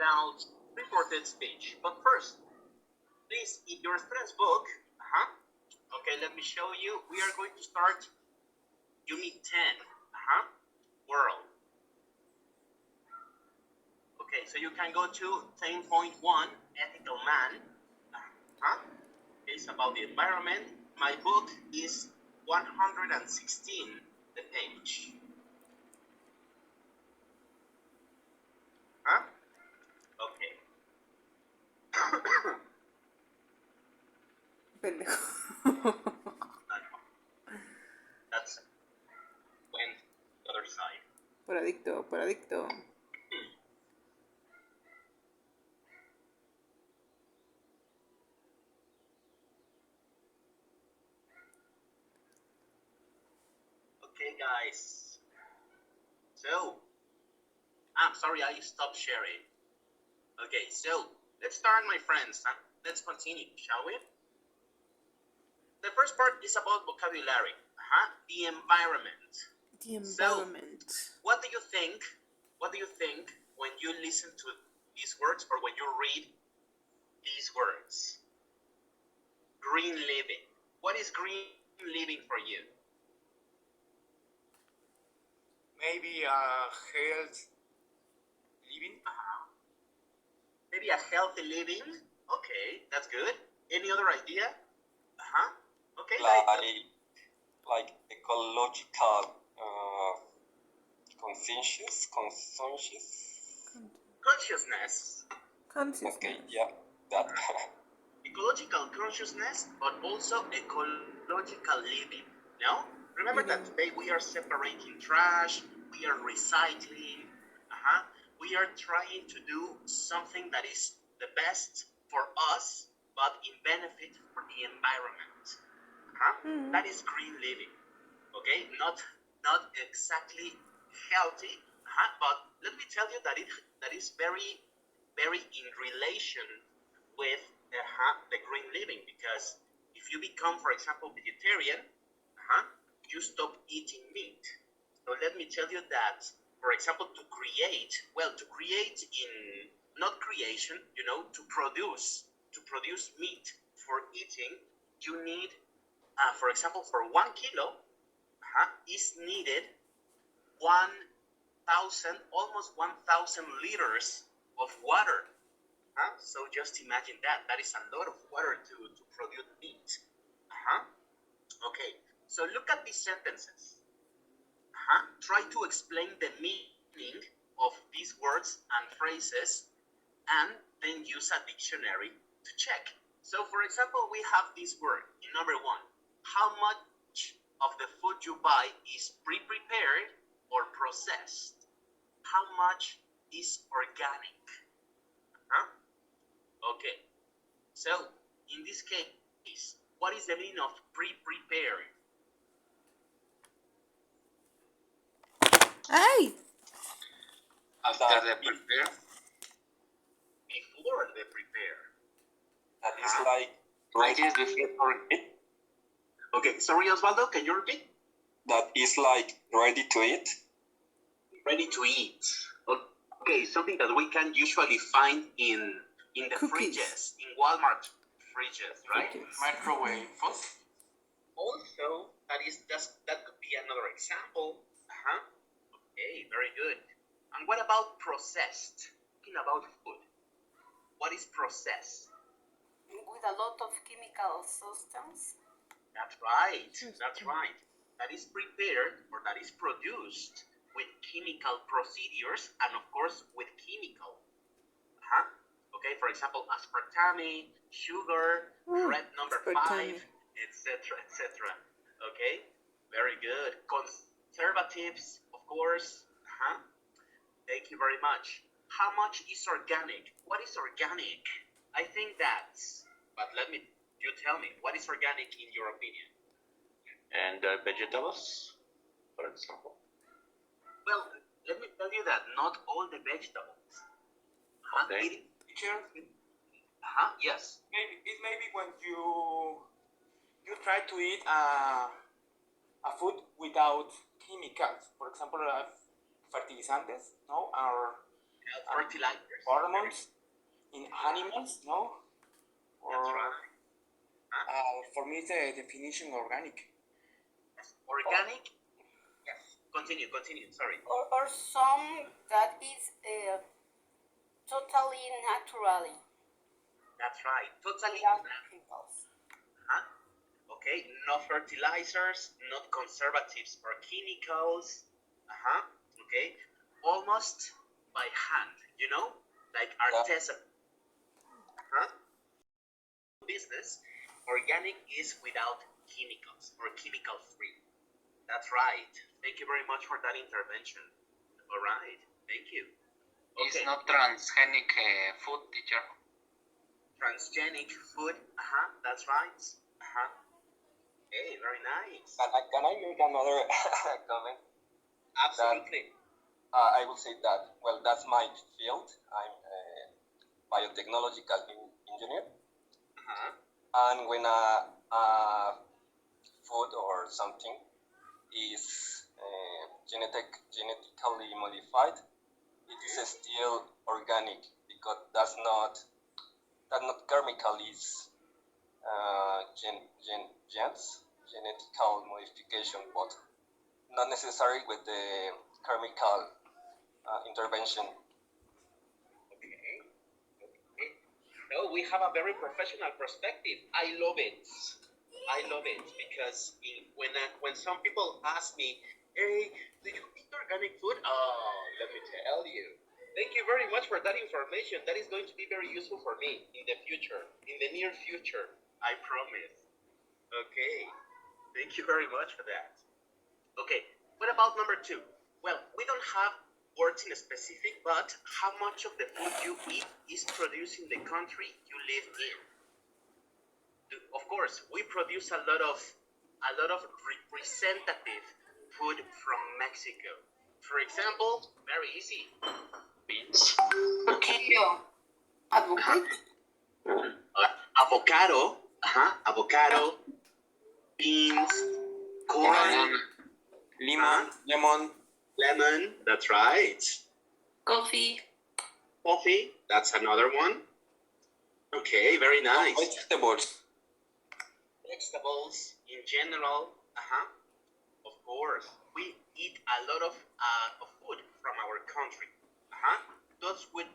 about reported speech. But first, please, in your student's book, okay, let me show you. We are going to start Unit 10, World. Okay, so you can go to 10.1, Ethical Man. It's about the environment. My book is 116, the page. Okay. That's when the other side. Por adicto. Okay, guys. So, I'm sorry I stopped sharing. Okay, so let's start, my friends. Let's continue, shall we? The first part is about vocabulary. The environment. So, what do you think? What do you think when you listen to these words or when you read these words? Green living. What is green living for you? Maybe a health living. Maybe a healthy living. Okay, that's good. Any other idea? Okay. Like ecological consciousness. Okay, yeah, that. Ecological consciousness, but also ecological living. No? Remember that today we are separating trash, we are recycling, we are trying to do something that is the best for us, but in benefit for the environment. That is green living. Okay? Not exactly healthy, but let me tell you that is very, very in relation with the green living, because if you become, for example, vegetarian, you stop eating meat. So let me tell you that, for example, to create in, not creation, to produce meat for eating, you need, for example, for 1 kilo, is needed almost 1,000 liters of water. So just imagine that. That is a lot of water to produce meat. Okay, so look at these sentences. Try to explain the meaning of these words and phrases, and then use a dictionary to check. So, for example, we have this word in number 1. How much of the food you buy is pre-prepared or processed? How much is organic? Okay, so in this case, what is the meaning of pre-prepared? Hey! After the prepare. Before the prepare. That is like before it. Okay, sorry, Osvaldo, can you repeat? That is like ready to eat. Ready to eat. Okay, something that we can usually find in the fridges, in Walmart fridges, right? Microwave. Also, that could be another example. Okay, very good. And what about processed? Talking about food. What is processed? With a lot of chemical substance. That's right. That's right. That is prepared or that is produced with chemical procedures and, of course, with chemical. Okay, for example, aspartame, sugar, red number 5, etc., etc. Okay, very good. Conservatives, of course. Thank you very much. How much is organic? What is organic? I think that's, but you tell me, what is organic in your opinion? And vegetables, for example. Well, let me tell you that not all the vegetables. Okay. Yes. Maybe when you try to eat a food without chemicals, for example, fertilizantes, no, or Fertilizers. hormones in animals, no? That's Or, right. for me, the definition organic. Organic. Yes. Continue. Sorry. Or some that is totally naturally That's right. Totally. without chemicals. Huh? Okay. No fertilizers, not conservatives or chemicals. Okay. Almost by hand. Like artisan. Business. Organic is without chemicals or chemical free. That's right. Thank you very much for that intervention. All right. Thank you. It's Okay. not transgenic food, teacher. Transgenic food. That's right. Hey, very nice. Can I make another comment? Absolutely. I will say that, well, that's my field. I'm a biotechnological engineer. And when a food or something is genetically modified, it is still organic because that's not chemical is genetical modification, but not necessarily with the chemical intervention. Okay. No, we have a very professional perspective. I love it because when some people ask me, "Hey, do you eat organic food?" Oh, let me tell you. Thank you very much for that information. That is going to be very useful for me in the future, in the near future. I promise. Okay. Thank you very much for that. Okay. What about number 2? Well, we don't have words in specific, but how much of the food you eat is produced in the country you live in? Of course, we produce a lot of representative food from Mexico. For example, very easy. Beans. Tortillo. Advocate. Avocado. Avocado. Beans. Corn. Lemon. That's right. Coffee. Coffee. That's another one. Okay, very nice. Vegetables in general. Of course, we eat a lot of food from our country. Those would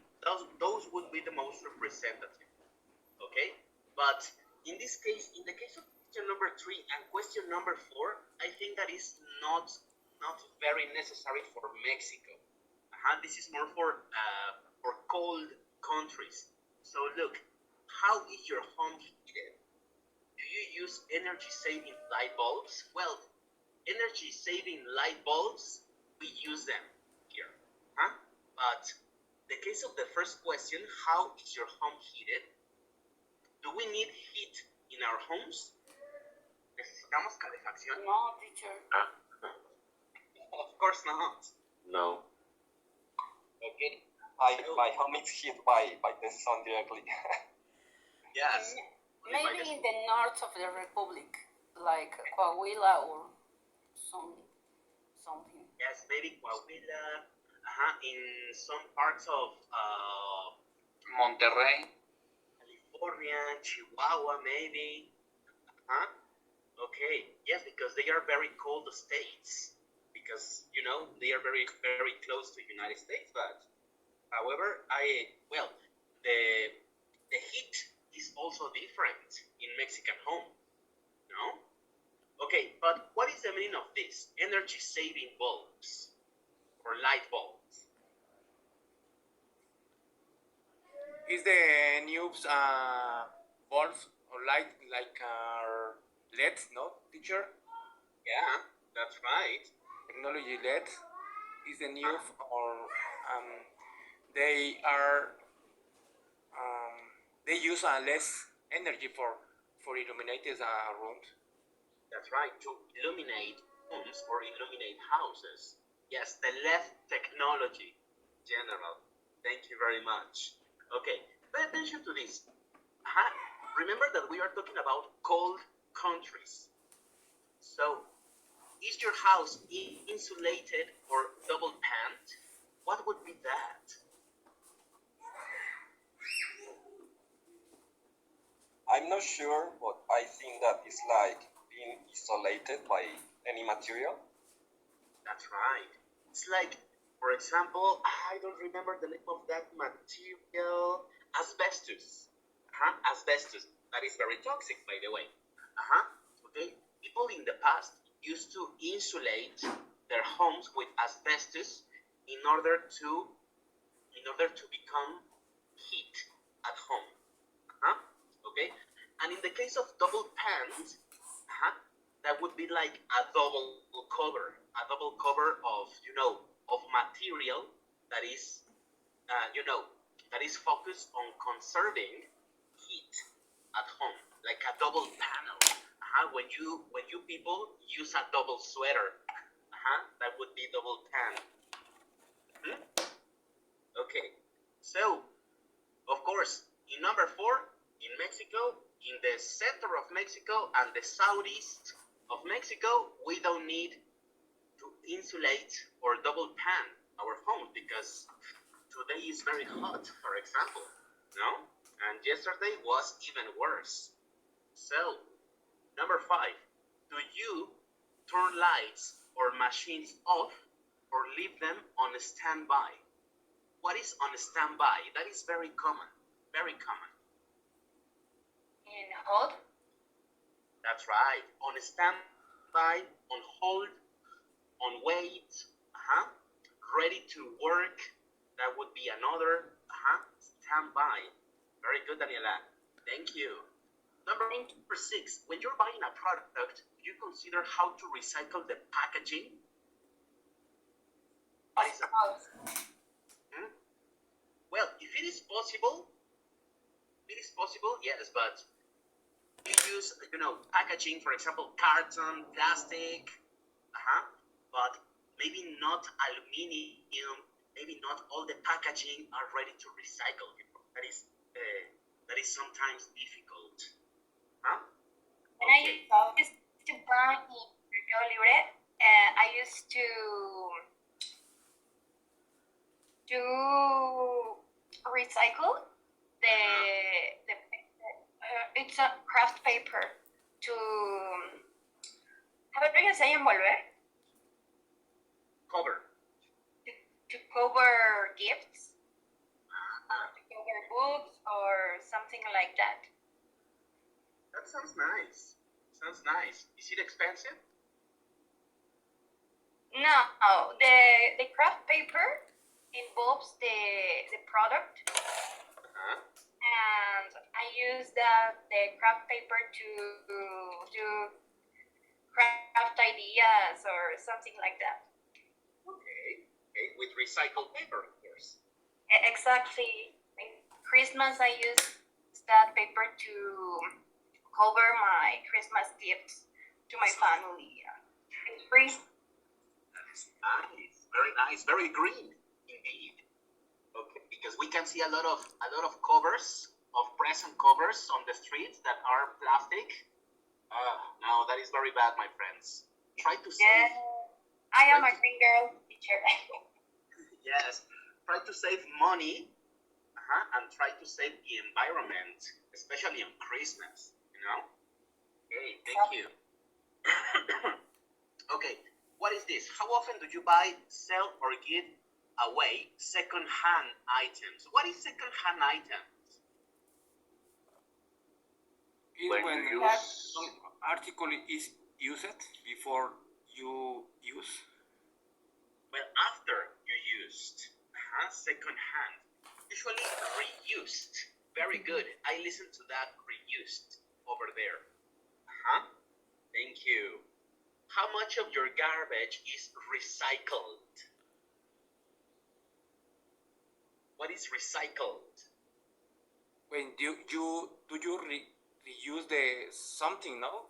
be the most representative. Okay, but in this case, in the case of question number 3 and question number 4, I think that is not very necessary for Mexico. This is more for cold countries. So look, how is your home heated? Do you use energy-saving light bulbs? Well, energy-saving light bulbs, we use them here. But the case of the first question, how is your home heated? Do we need heat in our homes? ¿Necesitamos calefacción? No, teacher. Of course not. No. Okay. My home is hit by the sun directly. Yes. Maybe in the north of the republic, like Coahuila or something. Yes, maybe Coahuila. In some parts of Monterrey. California, Chihuahua, maybe. Okay. Yes, because they are very cold states. Because they are very very close to the United States. But however, the heat is also different in Mexican home. No. Okay, but what is the meaning of this? Energy-saving bulbs or light bulbs. Is the new bulbs or light like LEDs, no, teacher? Yeah, that's right. Technology LED is the new or they are they use less energy for illuminated rooms. That's right, to illuminate homes or illuminate houses. Yes, the LED technology, general. Thank you very much. Okay, pay attention to this. Remember that we are talking about cold countries. So, is your house insulated or double panned? What would be that? I'm not sure, but I think that it's like being isolated by any material. That's right. It's like, for example, I don't remember the name of that material. Asbestos. Asbestos. That is very toxic, by the way. Okay. People in the past used to insulate their homes with asbestos in order to become heat at home. Okay. And in the case of double pans, that would be like a double cover of of material that is that is focused on conserving heat at home, like a double panel. When you people use a double sweater, that would be double pan. Okay, so of course in number 4, in Mexico, in the center of Mexico and the southeast of Mexico, we don't need to insulate or double pan our homes because today is very hot, for example, no? And yesterday was even worse. So, number 5, do you turn lights or machines off or leave them on standby? What is on standby? That is very common, very common. In hold? That's right. On standby, on hold, on wait, ready to work. That would be another standby. Very good, Daniela. Thank you. Number 6. When you're buying a product, do you consider how to recycle the packaging? What is that? Well, if it is possible, yes, but you use, packaging, for example, carton, plastic, but maybe not aluminium, maybe not all the packaging are ready to recycle. That is sometimes difficult. When I used to buy in Mercado Libre, I used to recycle the it's a craft paper to how do you say envolver? Cover. To cover gifts, to cover books or something like that. That sounds nice. Is it expensive? No, the craft paper involves the product, and I use the craft paper to do craft ideas or something like that. Okay, with recycled paper, of course. Exactly. In Christmas, I use that paper to cover my Christmas gifts to my family. It's free. That is nice, very nice, very green indeed. Okay, because we can see a lot of covers, of present covers on the streets that are plastic. No, that is very bad, my friends. Try to save. I am a green girl teacher. Yes, try to save money, and try to save the environment, especially on Christmas. Okay, thank you. Okay, what is this? How often do you buy, sell, or give away second-hand items? What is second-hand items? When some article is used before you use. Well, after you used, second-hand. Usually reused. Very good. I listened to that, reused, over there. Thank you. How much of your garbage is recycled? What is recycled? When you reuse the something, no?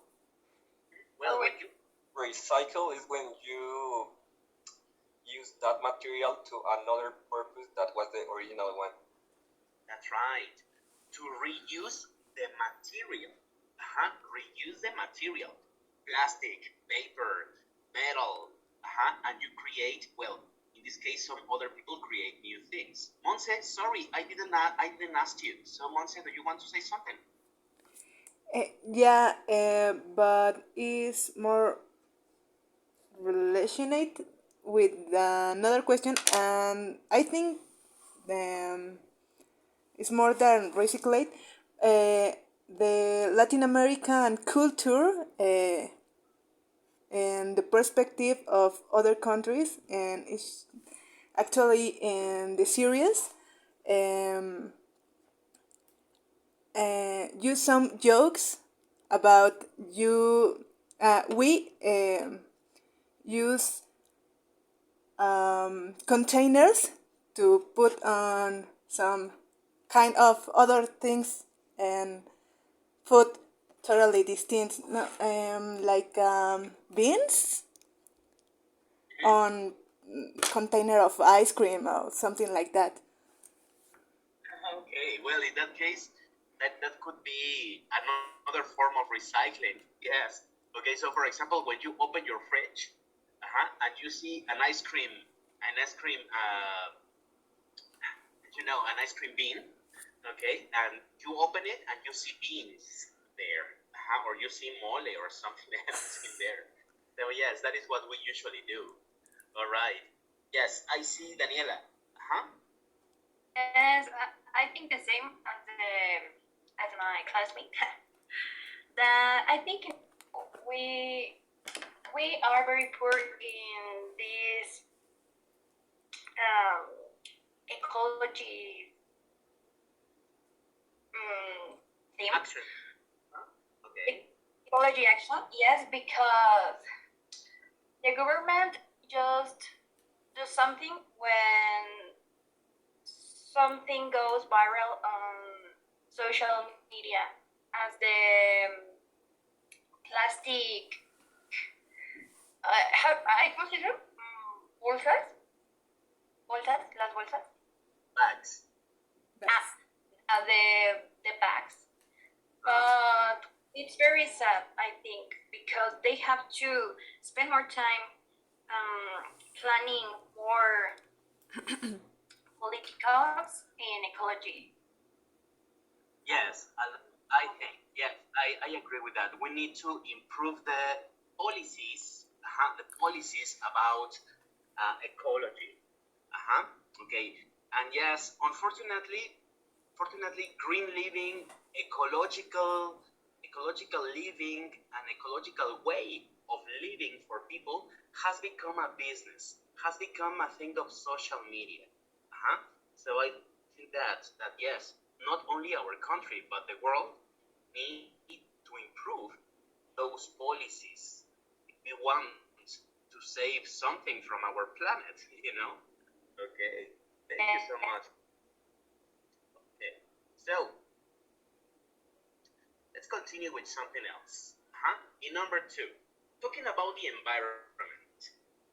Well, when you Recycle is when you use that material to another purpose that was the original one. That's right. To reuse the material. Reuse the material. Plastic, paper, metal. And you create, well, in this case, some other people create new things. Monse, sorry, I didn't ask you. So, Monse, do you want to say something? Yeah, but is more relationate with another question, and I think it's more than recyclate. The Latin American culture and the perspective of other countries, and it's actually in the series. Um, use some jokes about you. We use containers to put on some kind of other things and food totally distinct, no, like beans on container of ice cream or something like that. Okay, well, in that case, that could be another form of recycling. Yes. Okay, so for example, when you open your fridge, and you see an ice cream, an ice cream bean, okay, and you open it and you see beans there, or you see mole or something else in there. So yes, that is what we usually do. All right. Yes, I see Daniela. Yes, I think the same as my classmate. That I think we we are very poor in this um, ecology theme. Action. Okay. Ecology action, yes, because the government just does something when something goes viral on social media, as the plastic. ¿Cómo se dice? Bolsas, las bolsas. Bags. The bags. But it's very sad, I think, because they have to spend more time planning more politicals in ecology. Yes, I think, yes, I agree with that. We need to improve the policies about ecology. Okay, and yes, fortunately, green living, ecological living, and ecological way of living for people has become a business, has become a thing of social media. So I think that yes, not only our country but the world need to improve those policies if we want to save something from our planet. Okay. Thank you so much. Okay. So let's continue with something else. In number 2, talking about the environment,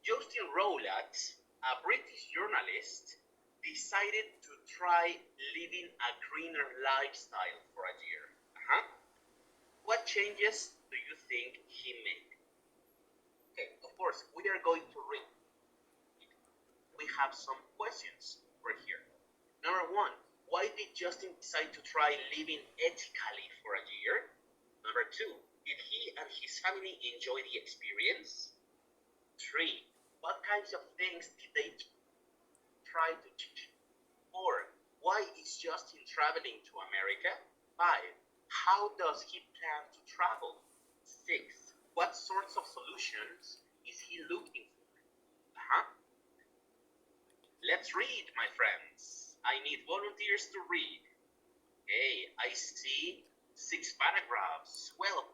Justin Rowlatt, a British journalist, decided to try living a greener lifestyle for a year. What changes do you think he made? Okay, of course, we are going to read. We have some questions for here. Number 1, why did Justin decide to try living ethically for a year? Number 2, did he and his family enjoy the experience? 3, what kinds of things did they try to change? 4, why is Justin traveling to America? 5, how does he plan to travel? 6, what sorts of solutions is he looking for? Let's read, my friends. I need volunteers to read. Okay, I see 6 paragraphs. Well,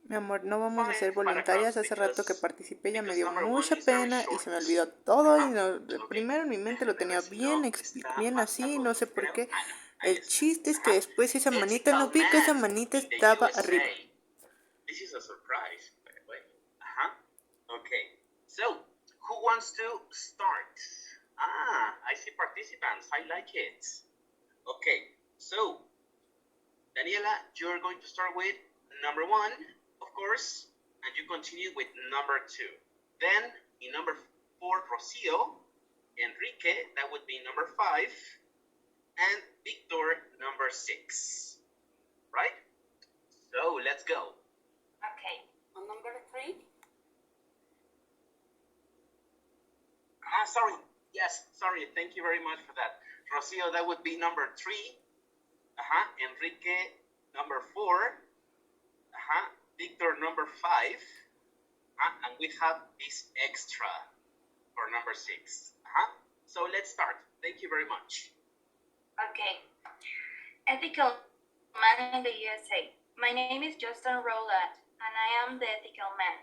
Mi amor, no vamos a ser voluntarias. Hace rato que participé, ya me dio mucha pena y se me olvidó todo. Y primero en mi mente lo tenía bien así, no sé por qué. El chiste es que después esa manita no vi que esa manita estaba arriba. This is a surprise, by the way. Okay, so who wants to start? I see participants. I like it. Okay, so Daniela, you're going to start with number 1, of course, and you continue with number 2. Then in number 4, Rocio, Enrique, that would be number 5, and Victor, number 6. Right? let's go. Okay. On number 3? Sorry. Yes, sorry. Thank you very much for that. Rocio, that would be number 3. Enrique, number 4. Victor, number 5. And we have this extra for number 6. So let's start. Thank you very much. Okay. Ethical man in the USA. My name is Justin Rowland, and I am the ethical man.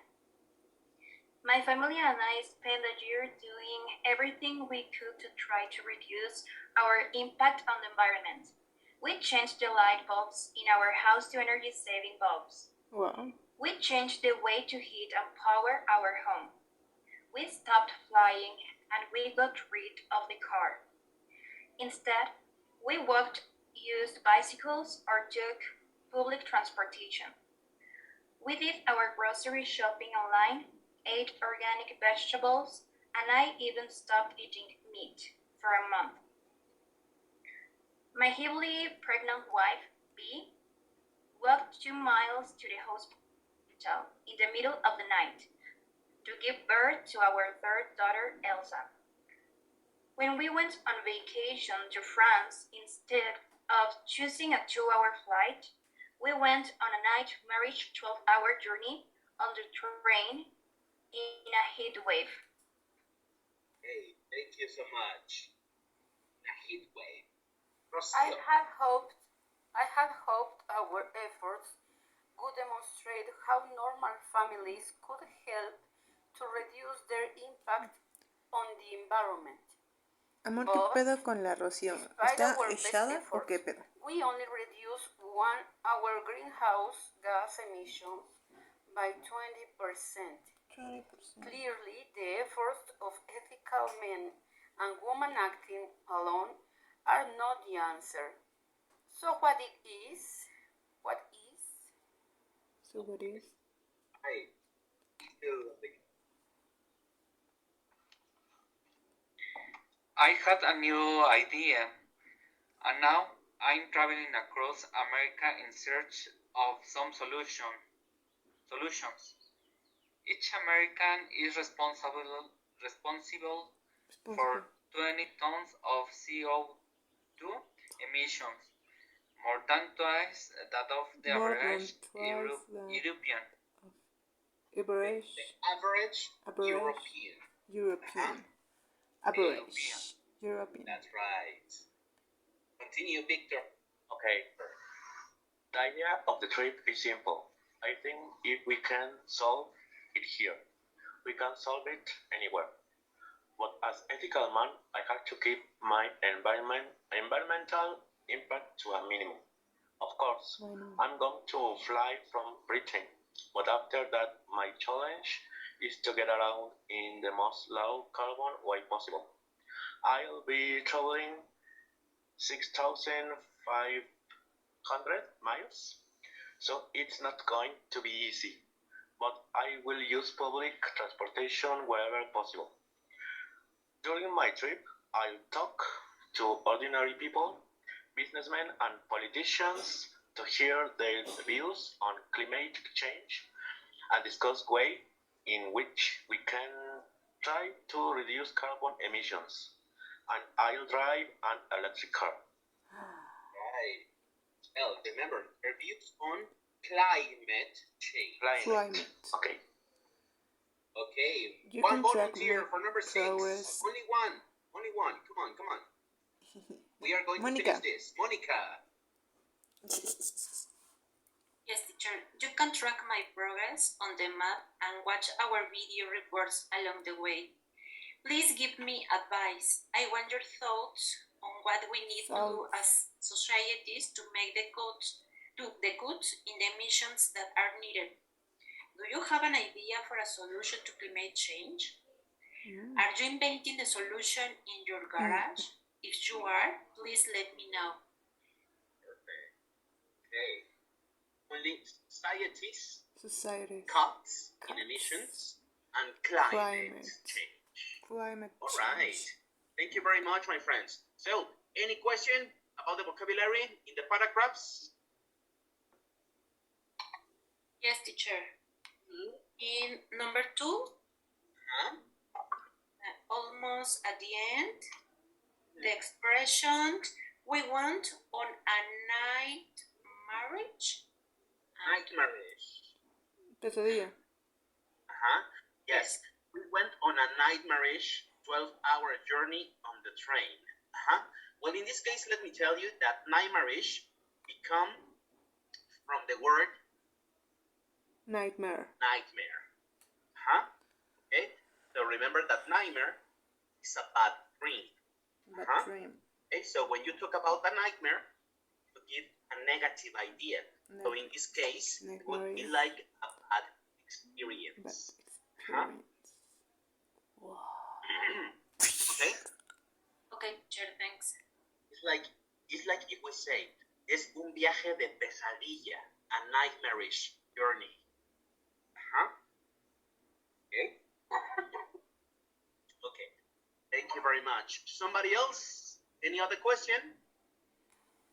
My family and I spent a year doing everything we could to try to reduce our impact on the environment. We changed the light bulbs in our house to energy-saving bulbs. Wow. We changed the way to heat and power our home. We stopped flying and we got rid of the car. Instead, we walked, used bicycles, or took public transportation. We did our grocery shopping online, ate organic vegetables, and I even stopped eating meat for a month. My heavily pregnant wife, B, walked 2 miles to the hospital in the middle of the night to give birth to our third daughter, Elsa. When we went on vacation to France, instead of choosing a 2-hour flight, we went on a nightmarish 12-hour journey on the train in a heat wave. Hey, thank you so much. A heat wave. I had hoped our efforts would demonstrate how normal families could help to reduce their impact on the environment. Amor, ¿qué But, pedo con la Rocío? despite ¿Está our best echada o efforts, qué pedo? we only reduced our greenhouse gas emissions by 20%. 20%. Clearly, the efforts of ethical men and women acting alone are not the answer. So what is? So what is? I had a new idea, and now I'm traveling across America in search of some solutions. Each American is responsible for 20 tons of CO2 emissions, more than twice that of the average European. Average European. European. That's right. Continue, Victor. Okay. The idea of the trip is simple. I think if we can solve it here, we can solve it anywhere. But as ethical man, I have to keep my environmental impact to a minimum. Of course, I'm going to fly from Britain, but after that, my challenge is to get around in the most low carbon way possible. I'll be traveling 6,500 miles, so it's not going to be easy, but I will use public transportation wherever possible. During my trip, I'll talk to ordinary people, businessmen and politicians to hear their views on climate change and discuss ways in which we can try to reduce carbon emissions. And I'll drive an electric car. Right. Well, remember, her views on climate change. Climate. Okay. Okay. You One can track volunteer for number 6. progress. Only one. Come on. We are going Monica. to finish this. Monica. Yes, teacher. You can track my progress on the map and watch our video reports along the way. Please give me advice. I want your thoughts on what we need to do as societies to make the cuts in the emissions that are needed. Do you have an idea for a solution to climate change? Are you inventing the solution in your garage? If you are, please let me know. Perfect. Okay. Only societies, Society. cuts in emissions, and climate change. Climate All right. Thank you very much, my friends. So, any question about the vocabulary in the paragraphs? Yes, teacher. In number 2, almost at the end, the expression we went on a night marriage. Night marriage. Pesadilla. Yes. We went on a nightmarish 12-hour journey on the train. Well, in this case, let me tell you that nightmarish become from the word Nightmare. Okay? So remember that nightmare is a bad dream. Bad dream. Okay? So when you talk about a nightmare, you give a negative idea. So in this case, it would be like a bad experience. Wow. Okay? Okay, teacher, thanks. It's like if we say, es un viaje de pesadilla, a nightmarish journey. Okay? Okay. Thank you very much. Somebody else? Any other question?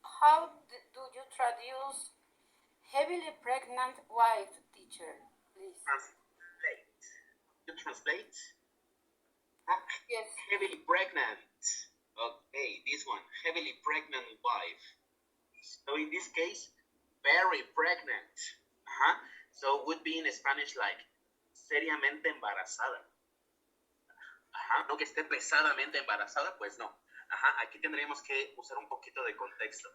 How do you traduce heavily pregnant wife, teacher? Please. Translate. You translate? Yes. Heavily pregnant. Okay, this one. Heavily pregnant wife. So in this case, very pregnant. So would be in Spanish like seriamente embarazada. No que esté pesadamente embarazada, pues no. Aquí tendríamos que usar un poquito de contexto.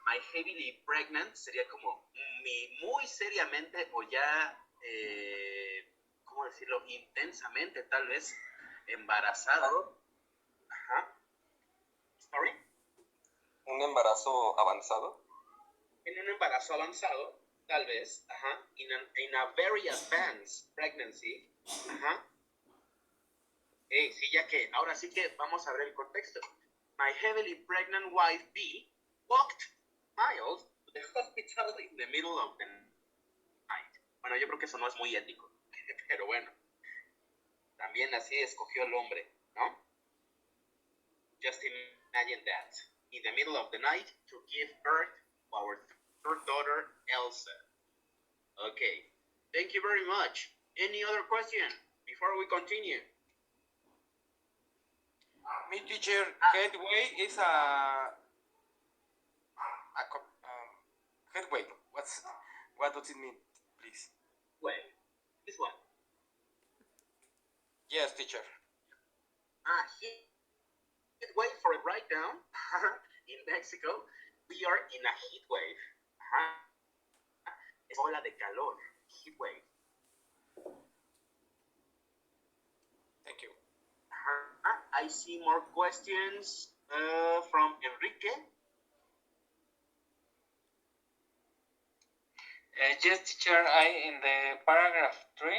My heavily pregnant sería como muy seriamente o ya, ¿cómo decirlo? Intensamente, tal vez, embarazada. Sorry. ¿Un embarazo avanzado? En un embarazo avanzado, tal vez. In a very advanced pregnancy. Sí, ya que ahora sí que vamos a ver el contexto. My heavily pregnant wife B walked miles to the hospital in the middle of the night. Bueno, yo creo que eso no es muy ético, pero bueno. También así escogió el hombre, ¿no? Just imagine that. In the middle of the night to give birth to our third daughter, Elsa. Okay. Thank you very much. Any other question before we continue? Me, teacher, headway is a headway. What does it mean, please? Way. This one. Yes, teacher. Heat wave for a breakdown. In Mexico, we are in a heat wave. Es ola de calor. Heat wave. Thank you. I see more questions from Enrique. Yes, teacher, in the paragraph 3,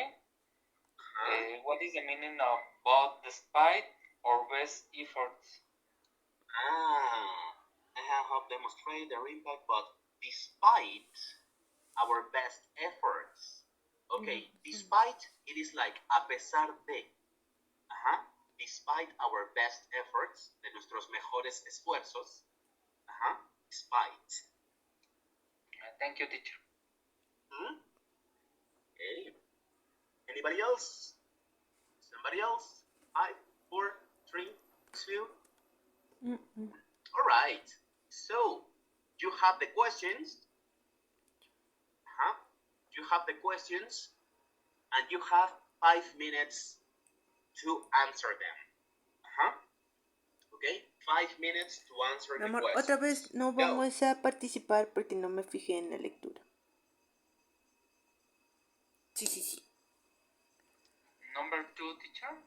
what is the meaning of both despite or best efforts? I have demonstrated their impact, but despite our best efforts. Okay, despite, it is like a pesar de. Despite our best efforts, de nuestros mejores esfuerzos. Despite. Thank you, teacher. Okay. Anybody else? Somebody else? 5, 4, 3, 2. All right. So, you have the questions. You have the questions, and you have 5 minutes to answer them. Okay? 5 minutes to answer Mi the amor, questions. otra vez no vamos a participar porque no me fijé en la lectura. Sí. Number 2, teacher?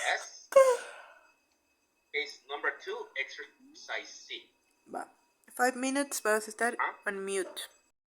Yes. Case number 2, exercise C. Va. 5 minutes, vas a estar on mute.